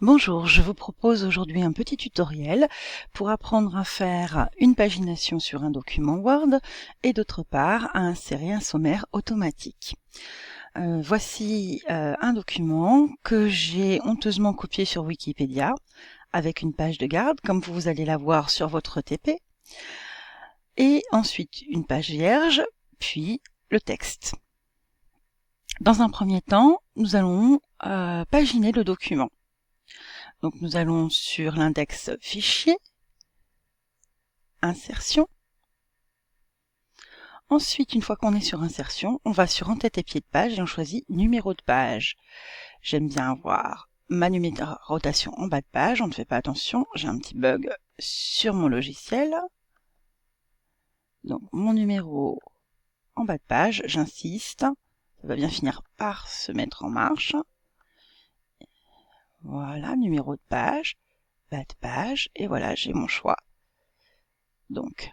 Bonjour, je vous propose aujourd'hui un petit tutoriel pour apprendre à faire une pagination sur un document Word et d'autre part à insérer un sommaire automatique. Voici un document que j'ai honteusement copié sur Wikipédia avec une page de garde comme vous allez la voir sur votre TP et ensuite une page vierge puis le texte. Dans un premier temps, nous allons paginer le document. Donc nous allons sur l'index Fichier, Insertion. Ensuite, une fois qu'on est sur Insertion, on va sur En-tête et pied de page et on choisit Numéro de page. J'aime bien avoir ma numérotation en bas de page, on ne fait pas attention, j'ai un petit bug sur mon logiciel. Donc mon numéro en bas de page, j'insiste, ça va bien finir par se mettre en marche. Voilà, numéro de page, bas de page, et voilà, j'ai mon choix. Donc,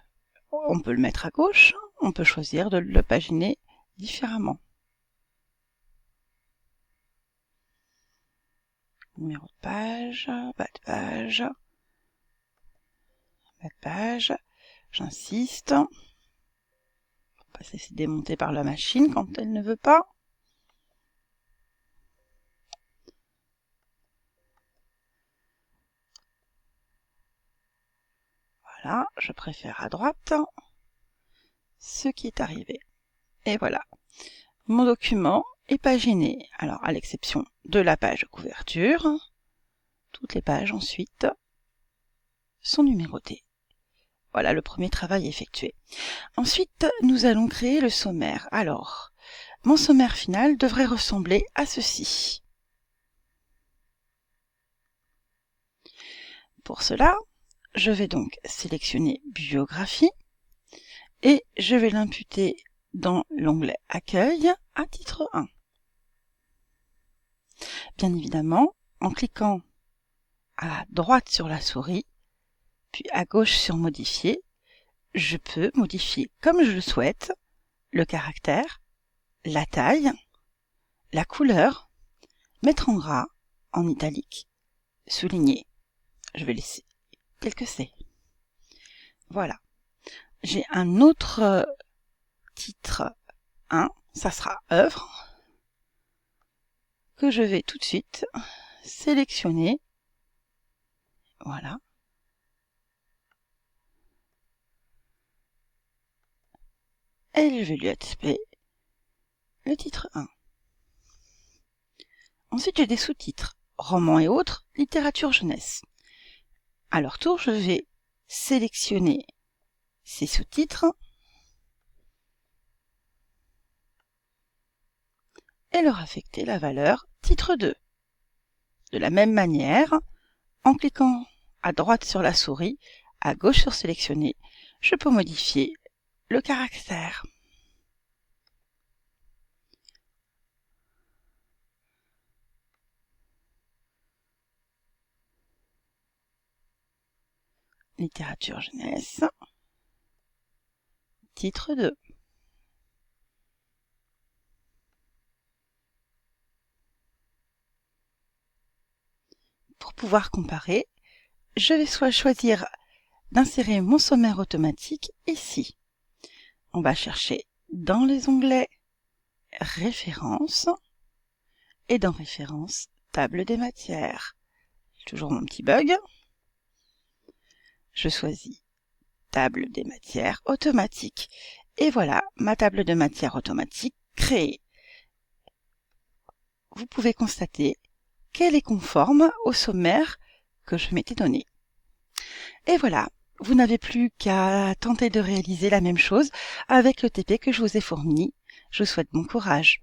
on peut le mettre à gauche, on peut choisir de le paginer différemment. Numéro de page, bas de page, bas de page, j'insiste. On va pas se laisser démonter par la machine quand elle ne veut pas. Voilà, je préfère à droite ce qui est arrivé. Et voilà, mon document est paginé. Alors, à l'exception de la page de couverture, toutes les pages ensuite sont numérotées. Voilà le premier travail effectué. Ensuite, nous allons créer le sommaire. Alors, mon sommaire final devrait ressembler à ceci. Pour cela, je vais donc sélectionner Biographie et je vais l'imputer dans l'onglet Accueil à titre 1. Bien évidemment, en cliquant à droite sur la souris, puis à gauche sur Modifier, je peux modifier comme je le souhaite le caractère, la taille, la couleur, mettre en gras, en italique, souligner. Je vais laisser tel que c'est. Voilà. J'ai un autre titre 1, ça sera œuvre, que je vais tout de suite sélectionner. Voilà. Et je vais lui attribuer le titre 1. Ensuite, j'ai des sous-titres, romans et autres, littérature jeunesse. À leur tour, je vais sélectionner ces sous-titres et leur affecter la valeur titre 2. De la même manière, en cliquant à droite sur la souris, à gauche sur sélectionner, je peux modifier le caractère. Littérature jeunesse, titre 2. Pour pouvoir comparer, je vais choisir d'insérer mon sommaire automatique ici. On va chercher dans les onglets Références et dans Références, Table des matières. Toujours mon petit bug. Je choisis Table des matières automatique. Et voilà ma table de matières automatique créée. Vous pouvez constater qu'elle est conforme au sommaire que je m'étais donné. Et voilà, vous n'avez plus qu'à tenter de réaliser la même chose avec le TP que je vous ai fourni. Je vous souhaite bon courage.